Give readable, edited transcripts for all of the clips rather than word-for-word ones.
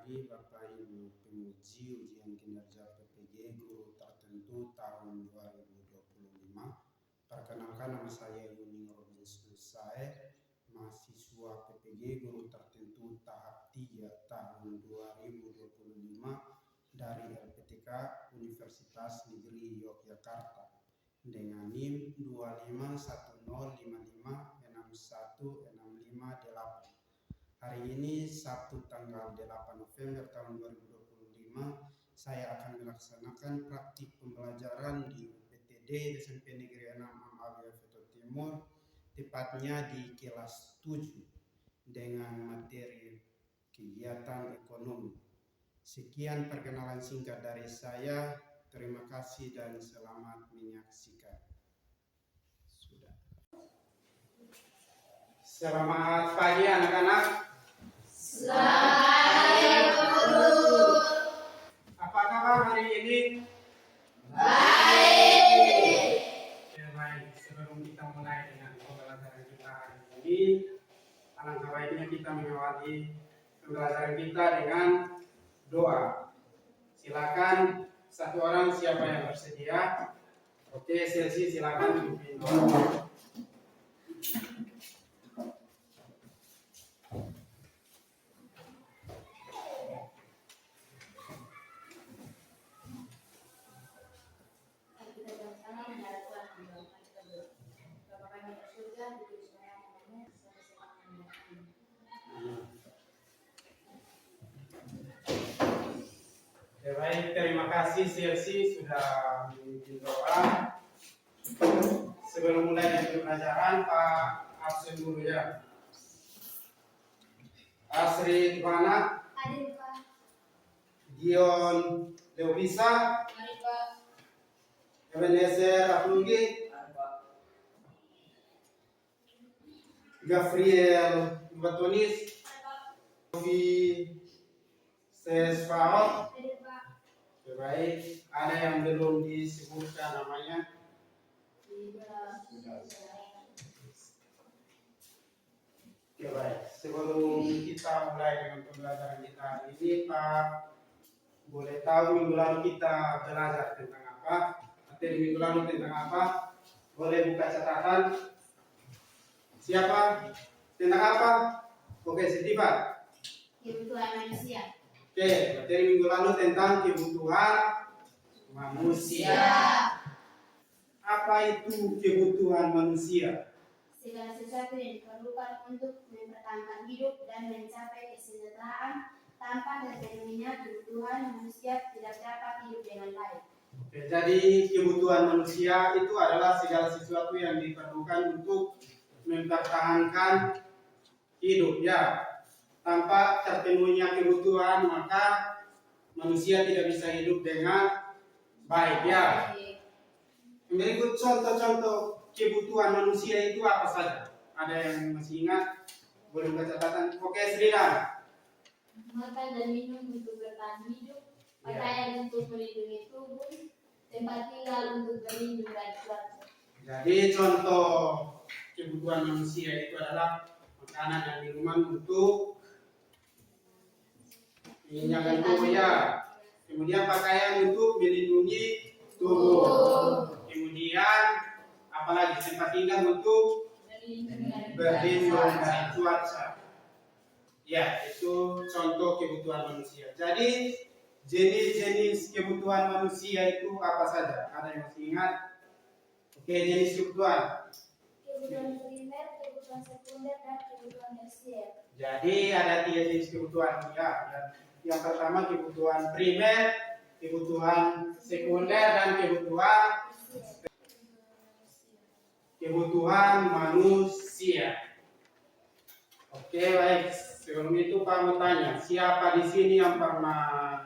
pagi Bapak Ibu penguji ujian kinerja PPG Guru Tertentu tahun 2025. Perkenalkan, nama saya Yuning Robinson Sae, mahasiswa PPG Guru Tertentu tahap 3 tahun 2025 dari LPTK Universitas Negeri Yogyakarta dengan NIM 25105561658. Hari ini Sabtu tanggal 8 November tahun 2025, saya akan melaksanakan praktik pembelajaran di UPTD SMP Negeri 6 Amabia Veto Timur, tepatnya di kelas 7 dengan materi kegiatan ekonomi. Sekian perkenalan singkat dari saya. Terima kasih dan selamat menyaksikan. Sudah. Selamat pagi anak-anak. Selamat guru. Apa kabar hari ini? Baik. Ya, baik. Sebelum kita mulai dengan pembelajaran kita hari ini, alangkah baiknya kita mengawali pembelajaran kita dengan doa. Silakan satu orang siapa yang bersedia. Oke, Selsi silakan pimpin doa. Ya, baik, terima kasih Selsi sudah memimpin doa. Sebelum mulai dengan pembelajaran, Pak absen dulu ya. Asri Ivana, Hadir Pak. Dion Leovisa, Mari Pak. Ebenezer Aflunggi, Gabriel Batonis, Novi Sesfaot. Hadir Pak. Baik, ada yang belum disebutkan namanya? Ya, baik. Sebelum kita mulai dengan pembelajaran kita hari ini, Pak, boleh tahu minggu lalu kita belajar tentang apa? Materi minggu lalu tentang apa? Boleh buka catatan. Siapa? Tentang apa? Oke, Sitifat. Kebutuhan manusia. Oke, materi minggu lalu tentang kebutuhan manusia. Apa itu kebutuhan manusia? Segala sesuatu yang diperlukan untuk mempertahankan hidup dan mencapai kesejahteraan. Tanpa terpenuhinya kebutuhan manusia tidak dapat hidup dengan baik. Oke, jadi kebutuhan manusia itu adalah segala sesuatu yang diperlukan untuk mempertahankan hidup ya. Tanpa terpenuhinya kebutuhan, maka manusia tidak bisa hidup dengan baik ya. Berikut contoh-contoh kebutuhan manusia itu apa saja? Ada yang masih ingat? Boleh buka catatan. Oke, Srida. Makan dan minum untuk bertahan hidup, pakaian untuk melindungi tubuh, tempat tinggal untuk berlindung dari cuaca. Jadi contoh kebutuhan manusia itu adalah makanan dan minuman untuk mengenyangkan tubuh ya. Kemudian pakaian untuk melindungi tubuh. Kemudian apalagi tempat tinggal untuk berlindung dari cuaca. Ya, itu contoh kebutuhan manusia. Jadi jenis-jenis kebutuhan manusia itu apa saja? Ada yang masih ingat? Oke, jenis kebutuhan. Kebutuhan primer, kebutuhan sekunder, dan kebutuhan tersier. Jadi ada 3 jenis kebutuhan ya. Yang pertama kebutuhan primer, kebutuhan sekunder, dan kebutuhan manusia. Oke, baik. Sebelum itu Pak mau tanya, siapa di sini yang pernah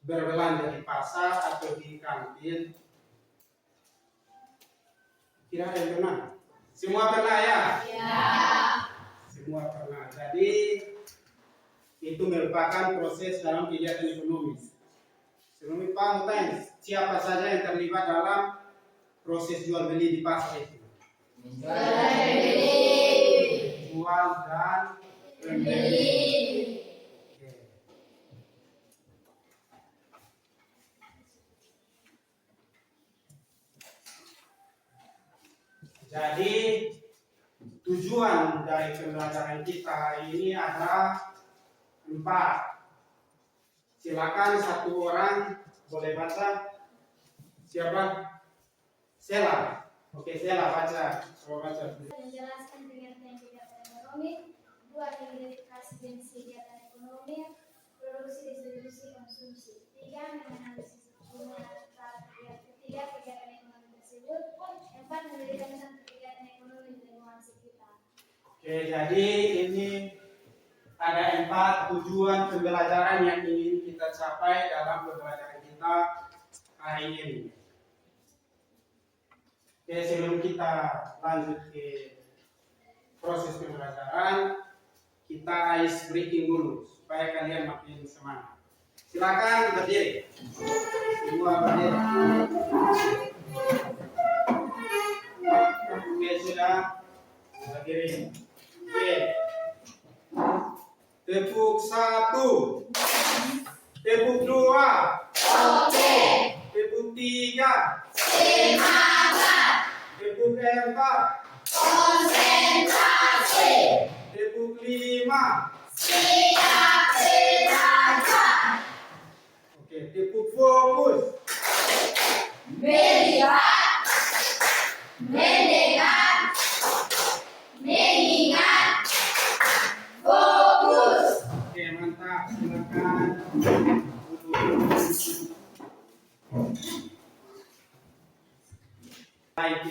berbelanja di pasar atau di kantin? Kira ada yang pernah? Semua pernah ya? Ya. Semua pernah. Jadi itu merupakan proses dalam kegiatan ekonomis. Sebelum itu Pak mau tanya, siapa saja yang terlibat dalam proses jual beli di pasar itu? Jual dan membeli. Jadi tujuan dari pembelajaran kita hari ini ada 4. Silakan satu orang boleh baca. Siapa? Sela. Oke, Sela baca. Coba baca. Menjelaskan kegiatan ekonomi, 2 identifikasi jenis kegiatan ekonomi, produksi, distribusi, konsumsi. 3 menganalisis ketiga kegiatan ekonomi tersebut. 4 memberikan satu kegiatan ekonomi di lingkungan sekitar. Oke, jadi ini ada 4 tujuan pembelajaran yang ingin kita capai dalam pembelajaran kita hari ini. Oke, sebelum kita lanjut ke proses pembelajaran, kita ice breaking dulu supaya kalian makin semangat. Silakan berdiri. Semua berdiri. Oke, sudah berdiri. Oke. Tepuk 1. Tepuk 2. Oke. Tepuk 3. Semangat. Tepuk 4. Konsentrasi. Tepuk 5. Siap belajar. Oke, tepuk fokus. Melihat, mendengar, mengingat, fokus. Oke, mantap. Silakan. Baik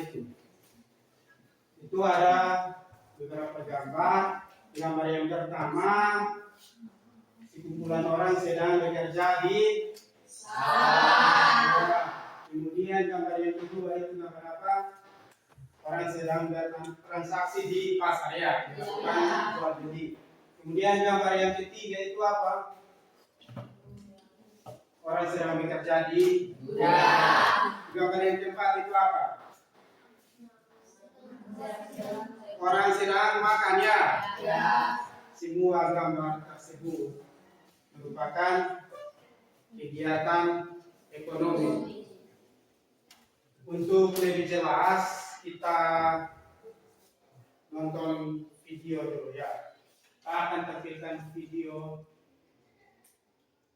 itu ada beberapa gambar. Gambar yang pertama, sekumpulan orang sedang bekerja di sawah. Kemudian gambar yang kedua itu gambar apa? Orang sedang bertransaksi di pasar ya, dilakukan jual beli. Kemudian gambar yang ketiga itu apa? Orang sedang bekerja di gudang. Gambar yang keempat itu apa? Orang sedang makan ya. Semua gambar tersebut merupakan kegiatan ekonomi. Untuk lebih jelas kita nonton video dulu ya. Kita akan tampilkan video.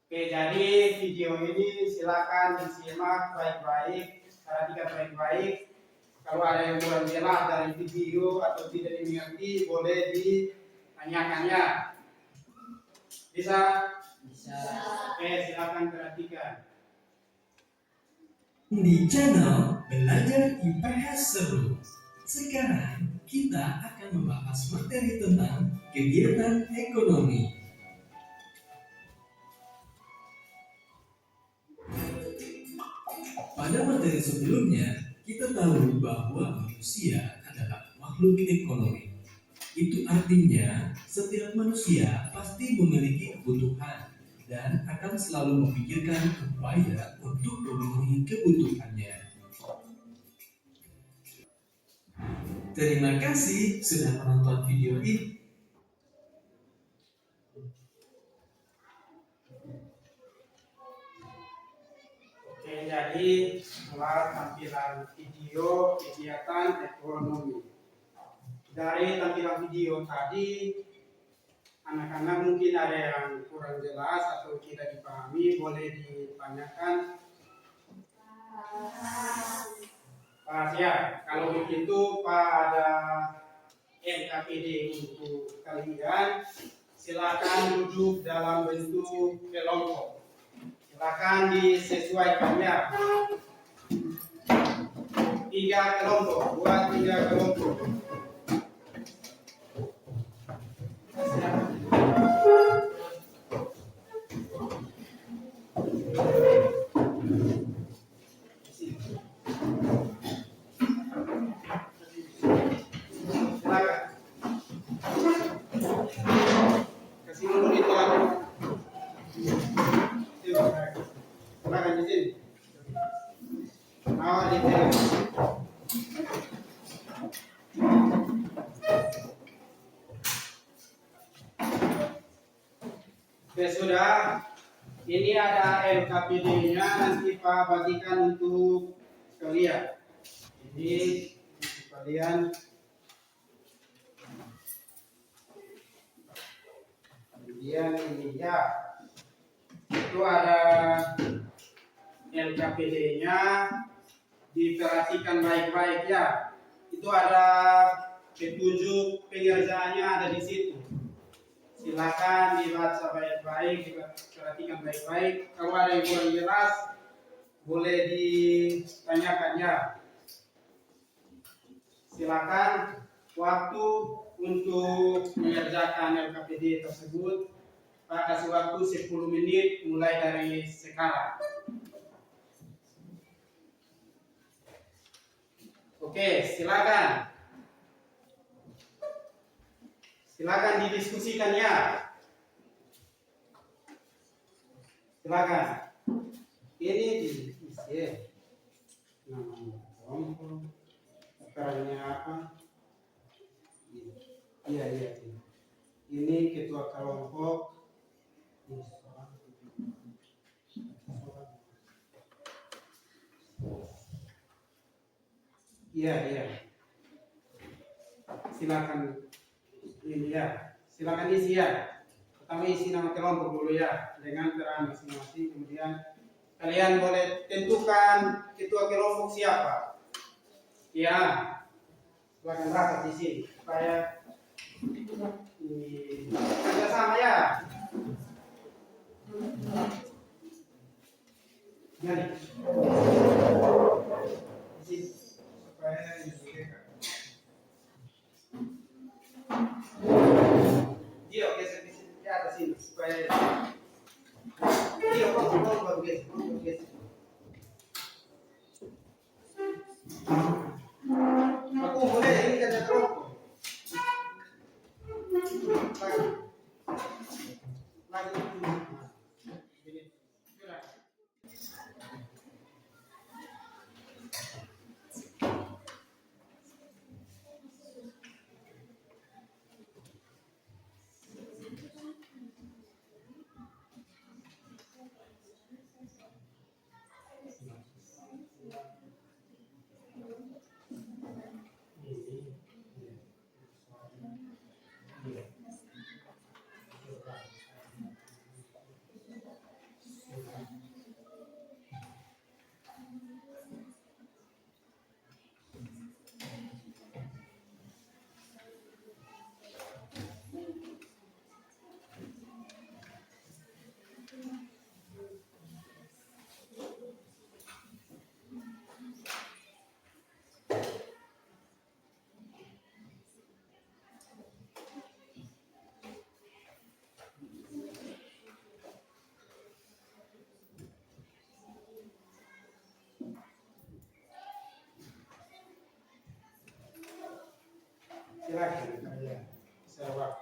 Oke, jadi video ini silakan disimak baik-baik, perhatikan baik-baik. Kalau ada yang kurang jelas dari video atau tidak dimengerti, boleh ditanyakannya. Bisa? Bisa. Oke, silakan perhatikan. Di channel Belajar IPS Seru. Sekarang kita akan membahas materi tentang kegiatan ekonomi. Pada materi sebelumnya, kita tahu bahwa manusia adalah makhluk ekonomi. Itu artinya setiap manusia pasti memiliki kebutuhan dan akan selalu memikirkan upaya untuk memenuhi kebutuhannya. Terima kasih sudah menonton video ini. Oke, jadi setelah tampilan video kegiatan ekonomi. Dari tampilan video tadi, anak-anak mungkin ada yang kurang jelas atau tidak dipahami, boleh ditanyakan. Pak ya, kalau begitu Pak ada NKPD untuk kalian. Silakan duduk dalam bentuk kelompok. Silakan disesuaikan ya. 3 kelompok, buat 3 kelompok. Kasih dulu itu aku. Silakan di sini. Awal di sini. Oke, sudah. Ini ada LKPD-nya, nanti Pak bagikan untuk kalian. Ini sekalian, kemudian ini ya, itu ada LKPD-nya, diperhatikan baik-baik ya. Itu ada petunjuk pengerjaannya ada di situ. Silakan dibaca baik-baik, diperhatikan baik-baik. Kalau ada yang kurang jelas, boleh ditanyakan ya. Silakan waktu untuk mengerjakan LKPD tersebut. Pak kasih waktu 10 menit mulai dari sekarang. Oke, silakan. Silakan didiskusikan ya. Silakan. Ini diisi. Nama kelompok. Perannya apa? Iya. Ini ketua kelompok. Iya. Silakan ini ya. Silakan isi ya. Pertama isi nama kelompok dulu ya dengan peran masing-masing. Kemudian kalian boleh tentukan ketua kelompok siapa. Ya. Silakan rapat di sini supaya kerja sama ya. Jadi supaya dia geser di atas sini supaya dia baru geser. Aku boleh ini kerja kelompok. Lagi. Silakan ya. Jawab.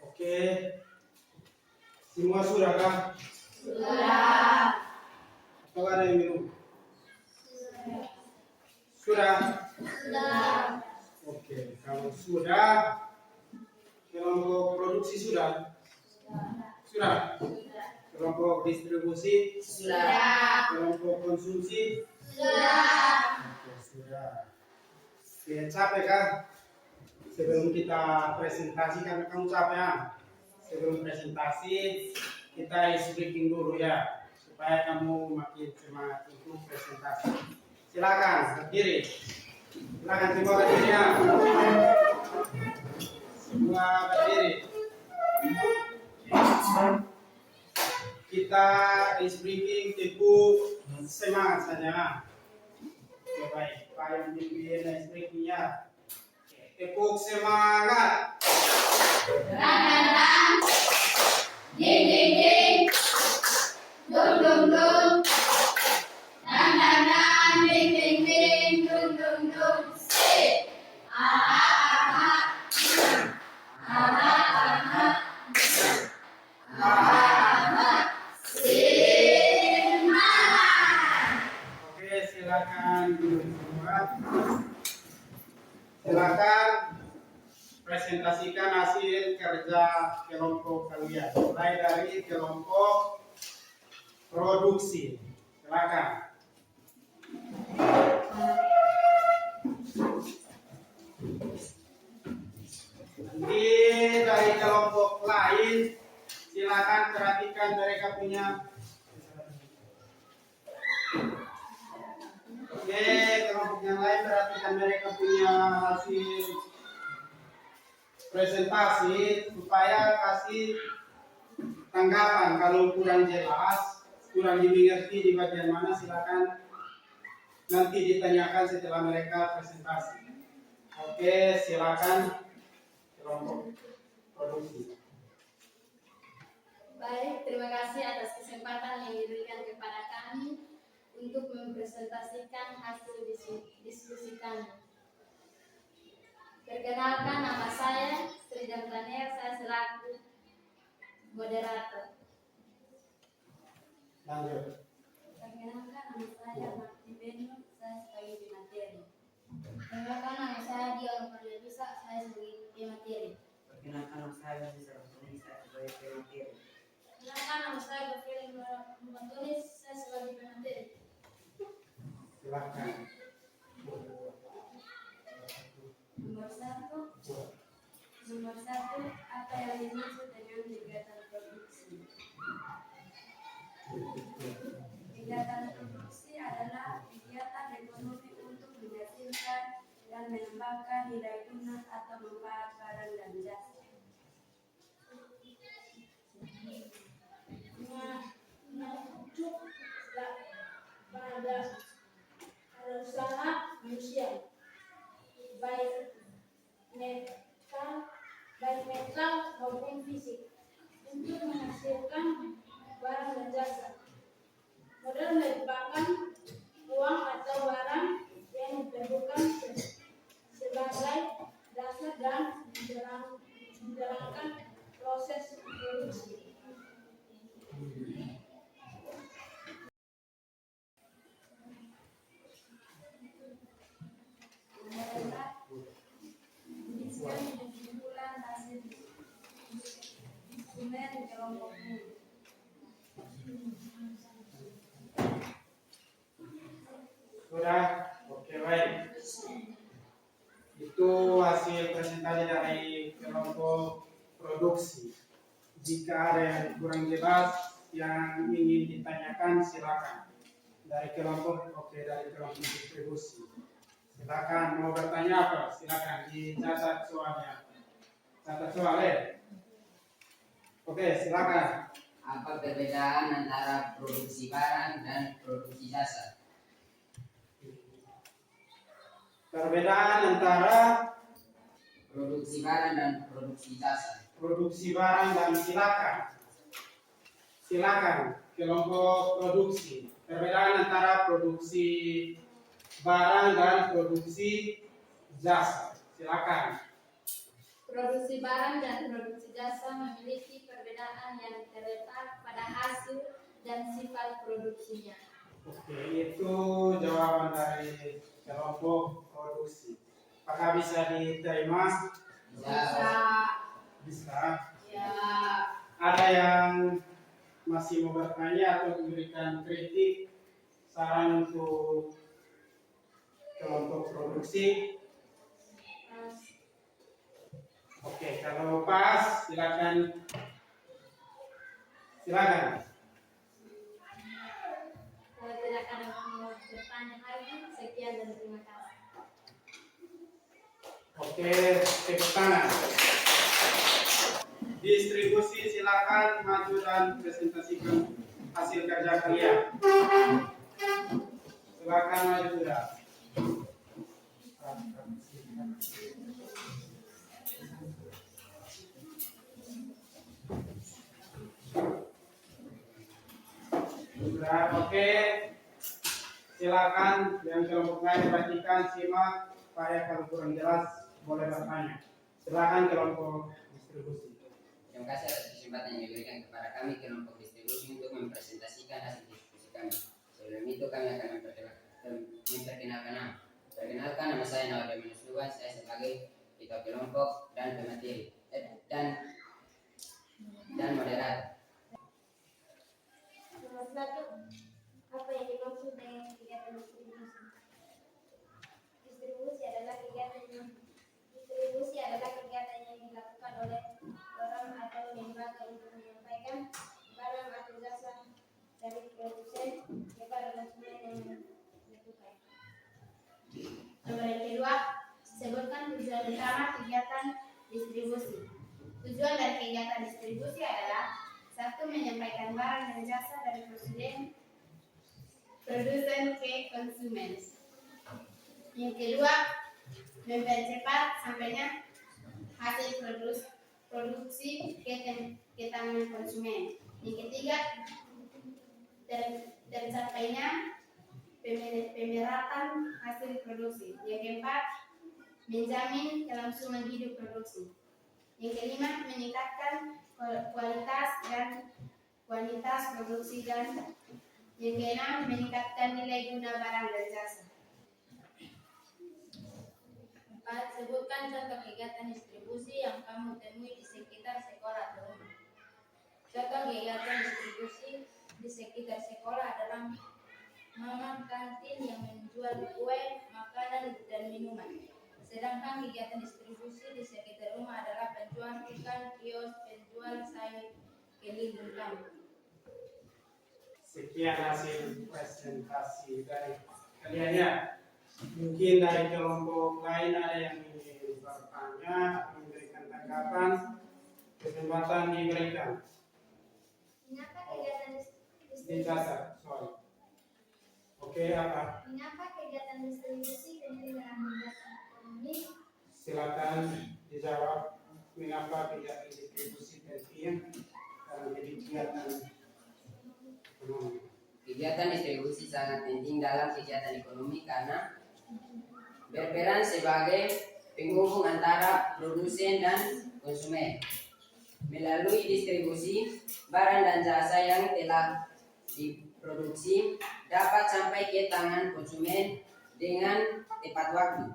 Oke. Semua sudah kah? Sudah. Atau ada yang belum? Sudah. Oke, kalau sudah, kelompok produksi sudah. Kelompok distribusi sudah. Kelompok konsumsi sudah. Oke, sudah. Oke, capek kan? Sebelum kita presentasikan, kamu capek ya? Sebelum presentasi, kita isi briefing dulu ya, supaya kamu makin semangat untuk presentasi. Silakan berdiri. Silakan semua berdiri ya. Semua berdiri. Kita isi briefing cukup semangat saja. Baik, Pak yang pimpin isi briefing ya. Tepuk semangat. Dan. Ding ding ding. Dung dung dung. Dan. Ding ding ding. Dung dung dung. Sit. Aha. Oke, silakan duduk semua. Silakan mempresentasikan hasil kerja kelompok kalian. Mulai dari kelompok produksi. Silakan. Nanti dari kelompok lain, silakan perhatikan mereka punya. Oke, kelompok yang lain perhatikan mereka punya hasil presentasi supaya kasih tanggapan. Kalau kurang jelas, kurang dimengerti di bagian mana, silakan nanti ditanyakan setelah mereka presentasi. Oke, silakan kelompok produksi. Baik, terima kasih atas kesempatan yang diberikan kepada kami untuk mempresentasikan hasil diskusi kami. Perkenalkan, nama saya Sri Damtania, saya selaku moderator. Lanjut. Perkenalkan, nama saya Martin Beno, saya sebagai pemateri. Perkenalkan, nama saya Dion Parlebusa, saya sebagai pemateri. Perkenalkan, nama saya Bisa Rosani, saya sebagai pemateri. Perkenalkan, nama saya Bafili Mubantunis, saya sebagai pemateri. Silakan. Nomor satu, apa yang dimaksud dengan kegiatan produksi? Kegiatan produksi adalah kegiatan ekonomi untuk menghasilkan dan mengembangkan nilai guna atau manfaat barang dan jasa. Mengacu pada usaha manusia, baik metal maupun fisik, untuk menghasilkan barang dan jasa. Modal merupakan uang atau barang yang diperlukan sebagai dasar dan menjalankan proses produksi. Kesimpulan hasil instrumen kelompok ini. Sudah? Oke, baik. Itu hasil presentasi dari kelompok produksi. Jika ada yang kurang jelas yang ingin ditanyakan, silakan. Dari kelompok, dari kelompok distribusi. Silakan, mau bertanya apa? Silakan, dicatat soalnya. Catat soal ya? Oke, silakan. Apa perbedaan antara produksi barang dan produksi jasa? Perbedaan antara Produksi barang dan produksi jasa. produksi barang dan silakan kelompok produksi. Perbedaan antara produksi barang dan produksi jasa. Silakan. Produksi barang dan produksi jasa memiliki perbedaan yang terletak pada hasil dan sifat produksinya. Oke, itu jawaban dari kelompok produksi. Apakah bisa diterima? Bisa. Bisa. Ya. Ada yang masih mau bertanya atau memberikan kritik, saran untuk kelompok produksi? Oke, kalau pas silakan. Silakan. Kalau tidak ada yang mau bertanya lagi, sekian dan terima kasih. Oke, tepuk tangan. Distribusi silakan maju dan presentasikan hasil kerja kalian. Silakan maju sudah. Sudah, oke. Silakan yang kelompok lain perhatikan, simak supaya kalau kurang jelas boleh bertanya. Silakan kelompok distribusi. Terima kasih atas kesempatan yang diberikan kepada kami kelompok distribusi untuk mempresentasikan hasil diskusi kami. Sebelum itu kami akan memperkenalkan nama. Perkenalkan, nama saya Nawadia Manusluan, saya sebagai ketua kelompok, dan pemateri dan moderator. Nomor 1. Apa yang dimaksud dengan kegiatan distribusi? Distribusi adalah kegiatan yang dilakukan oleh orang atau lembaga untuk menyampaikan barang atau jasa dari produsen kepada konsumen yang membutuhkan. Nomor yang kedua, sebutkan tujuan utama kegiatan distribusi. Tujuan dari kegiatan distribusi adalah 1. Menyampaikan barang dan jasa dari produsen ke konsumen. Yang kedua, mempercepat sampainya hasil produksi ke tangan konsumen. Yang ketiga, tercapainya pemerataan hasil produksi. Yang keempat, menjamin kelangsungan hidup produksi. Yang kelima, meningkatkan kualitas produksi, dan yang keenam, meningkatkan nilai guna barang dan jasa. 4. Sebutkan contoh kegiatan distribusi yang kamu temui di sekitar sekolah atau rumah. Contoh kegiatan distribusi di sekitar sekolah adalah mama kantin yang menjual kue, makanan, dan minuman. Sedangkan kegiatan distribusi di sekitar rumah adalah penjual ikan, kios, penjual sayur keliling kampung. Sekian hasil presentasi dari kalian ya. Mungkin dari kelompok lain ada yang ingin bertanya atau memberikan tanggapan, kesempatan diberikan. Mengapa kegiatan Di dasar, sorry. Oke, apa? Mengapa kegiatan distribusi penting dalam kegiatan ekonomi? Silakan dijawab. Mengapa kegiatan distribusi penting dalam kegiatan ekonomi? Kegiatan distribusi sangat penting dalam kegiatan ekonomi karena berperan sebagai penghubung antara produsen dan konsumen. Melalui distribusi, barang dan jasa yang telah diproduksi dapat sampai ke tangan konsumen dengan tepat waktu,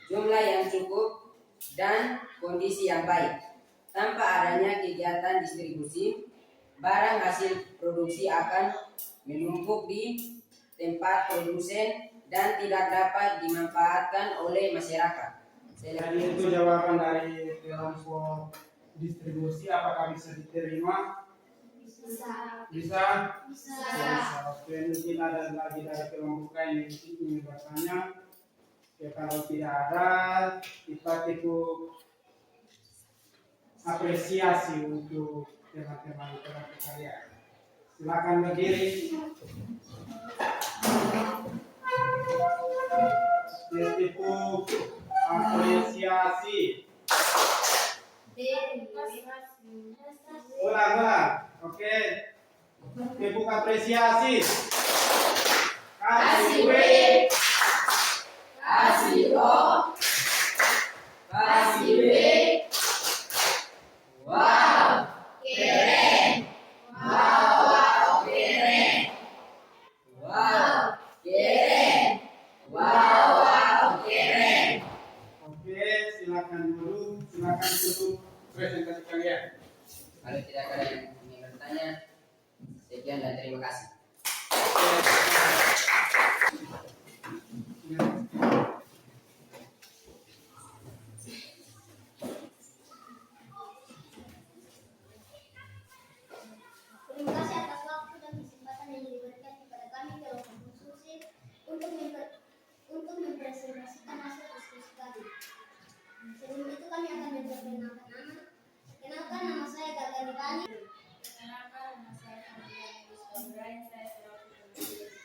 jumlah yang cukup, dan kondisi yang baik. Tanpa adanya kegiatan distribusi, barang hasil produksi akan menumpuk di tempat produsen dan tidak dapat dimanfaatkan oleh masyarakat. Jadi itu jawaban dari kelompok distribusi. Apakah bisa diterima? Bisa. Bisa? Oke, mungkin ada lagi dari kelompok lain yang ingin bertanya. Ya, kalau tidak ada, kita cukup apresiasi untuk teman-teman kalian. Silakan berdiri. Cukup apresiasi. Ulang. Oke. Cukup apresiasi. Kasih W. Kasih O. Kasih B. Wow, keren. Wow, keren. Wow, keren. Wow, keren. Oke, silakan tutup presentasi kalian. Kalau tidak ada yang ingin bertanya, sekian dan terima kasih. Terima kasih atas waktu dan kesempatan yang diberikan kepada kami kelompok konstruksi untuk mempresentasikan hasil diskusi kami. Sebelum itu kami akan memperkenalkan nama. Kenalkan, nama saya Gagali Bani. Perkenalkan, nama saya Kamila Ibrahim. Saya selaku penulis.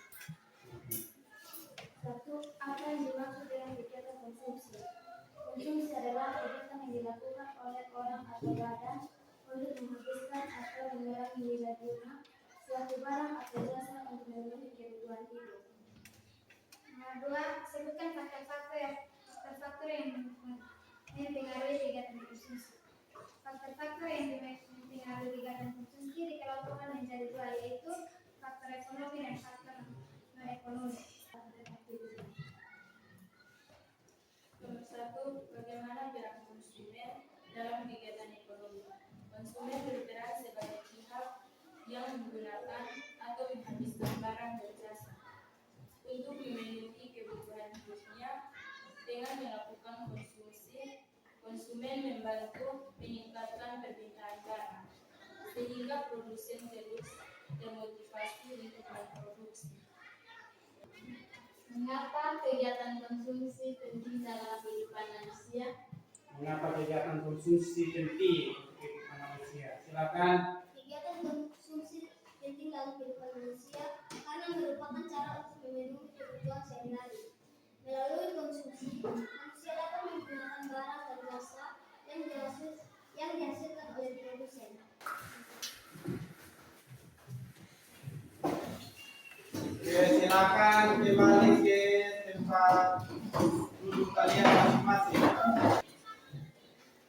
1. Apa yang dimaksud dengan kegiatan konsumsi? Konsumsi adalah kegiatan yang dilakukan oleh orang atau badan untuk menghabiskan atau mengurangi nilai guna suatu barang atau jasa untuk memenuhi kebutuhan hidup. Nomor 2. Sebutkan faktor-faktor yang mempengaruhi kegiatan konsumsi. Faktor-faktor yang mempengaruhi kegiatan konsumsi dikelompokkan menjadi 2, yaitu faktor ekonomi dan faktor non-ekonomi. Nomor 1. Bagaimana gerak menggunakan atau menghabiskan barang dan jasa untuk memenuhi kebutuhan hidupnya dengan melakukan konsumsi. Konsumen membantu meningkatkan permintaan barang sehingga produsen terus termotivasi untuk memproduksi. Mengapa kegiatan konsumsi penting dalam kehidupan manusia? Mengapa kegiatan konsumsi penting untuk kehidupan manusia? Silakan. Kegiatan konsumsi penting dalam kehidupan manusia karena merupakan cara untuk memenuhi kebutuhan sehari-hari. Melalui konsumsi, manusia dapat menggunakan barang dan jasa yang dihasilkan oleh produsen. Oke, silakan kembali ke tempat duduk kalian masing-masing.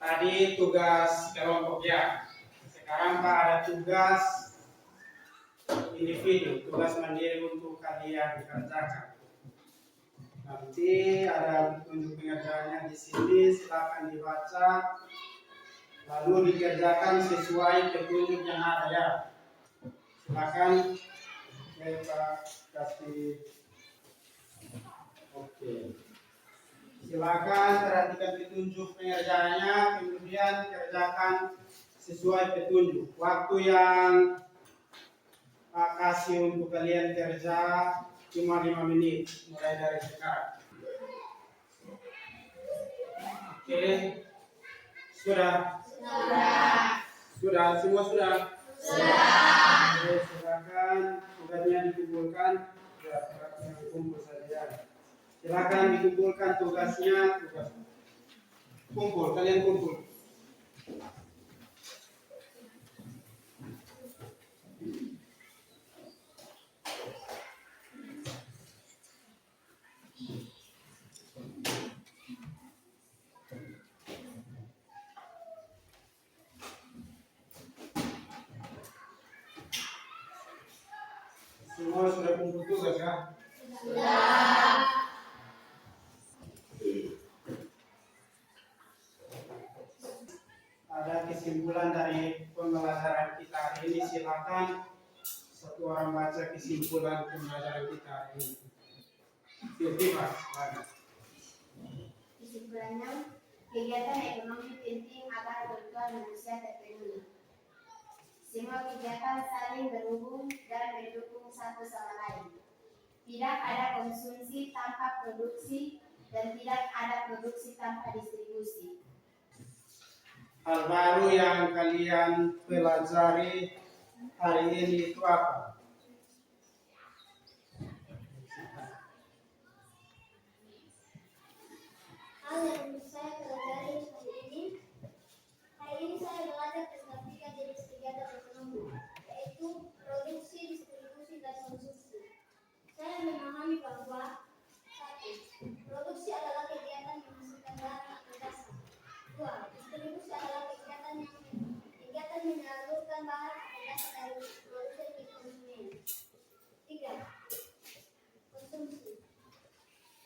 Tadi tugas kelompok ya. Sekarang Pak ada tugas individu, tugas mandiri untuk kalian kerjakan. Nanti ada petunjuk pengerjaannya di sini, silakan dibaca, lalu dikerjakan sesuai petunjuk yang ada ya. Silakan kita kasih. Oke. Silakan perhatikan petunjuk pengerjaannya, kemudian kerjakan sesuai petunjuk. Waktu yang Pak kasih untuk kalian kerja cuma 5 menit, mulai dari sekarang. Oke, sudah? Sudah, semua sudah? Oke, silakan tugasnya dikumpulkan. Ya, tugasnya dikumpul saja. Silakan dikumpulkan tugasnya, kumpul, kalian kumpul. Semua sudah kumpul tugas ya? Ada kesimpulan dari pembelajaran kita hari ini, silakan satu orang baca kesimpulan pembelajaran kita hari ini. Firman, silakan. Kesimpulannya, kegiatan ekonomi penting agar kebutuhan manusia terpenuhi. Semua kegiatan saling berhubung dan mendukung satu sama lain. Tidak ada konsumsi tanpa produksi dan tidak ada produksi tanpa distribusi. Hal baru yang kalian pelajari hari ini itu apa? Hal yang saya pelajari hari ini saya belajar tentang 3 jenis kegiatan ekonomi, yaitu produksi, distribusi, dan konsumsi. Saya memahami bahwa 1. Produksi adalah kegiatan yang menghasilkan barang atau jasa. 2. Distribusi adalah kegiatan menyalurkan barang atau jasa dari produsen ke konsumen. 3. Konsumsi.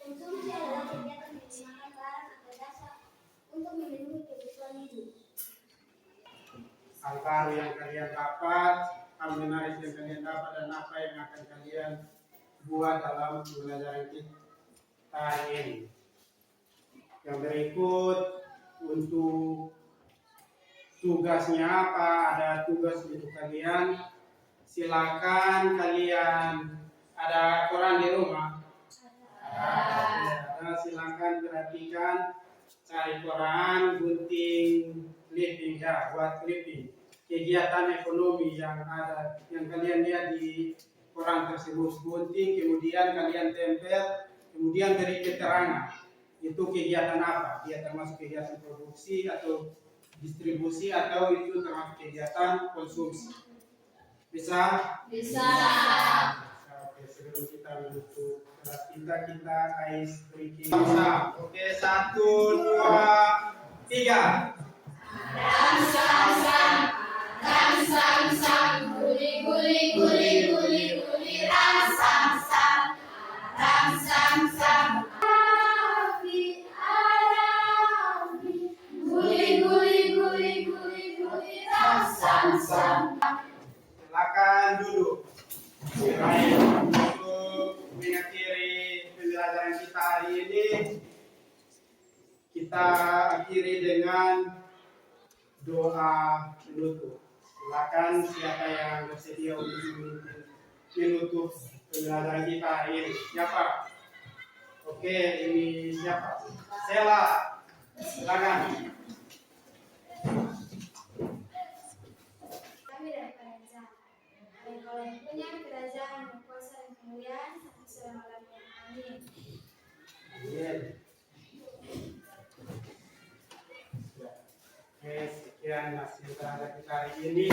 Konsumsi adalah kegiatan menggunakan barang atau jasa untuk memenuhi kebutuhan hidup. Hal baru yang kalian dapat, hal menarik yang kalian dapat, dan apa yang akan kalian buat dalam pembelajaran kita hari ini. Yang berikut untuk tugasnya apa? Ada tugas untuk kalian. Silakan kalian, ada koran di rumah? Ada. Silakan perhatikan, cari koran, gunting, clipping ya, buat clipping kegiatan ekonomi yang ada, yang kalian lihat di koran tersebut. Gunting, kemudian kalian tempel, kemudian beri keterangan itu kegiatan apa, dia termasuk kegiatan produksi atau distribusi atau itu termasuk kegiatan konsumsi. Bisa? Oke, sebelum kita menutup kita ice breaking. Oke, 1, 2, 3. Silakan duduk. kita akhiri dengan doa penutup. Silakan siapa yang bersedia untuk menutup pembelajaran kita hari ini. Siapa? Oke, ini siapa? Sela. Silakan. Kami dari kerajaan. Engkau yang punya kerajaan yang kuasa dan kemuliaan sampai selama-lamanya. Amin. Amin. Oke, sekian hasil kita hari ini.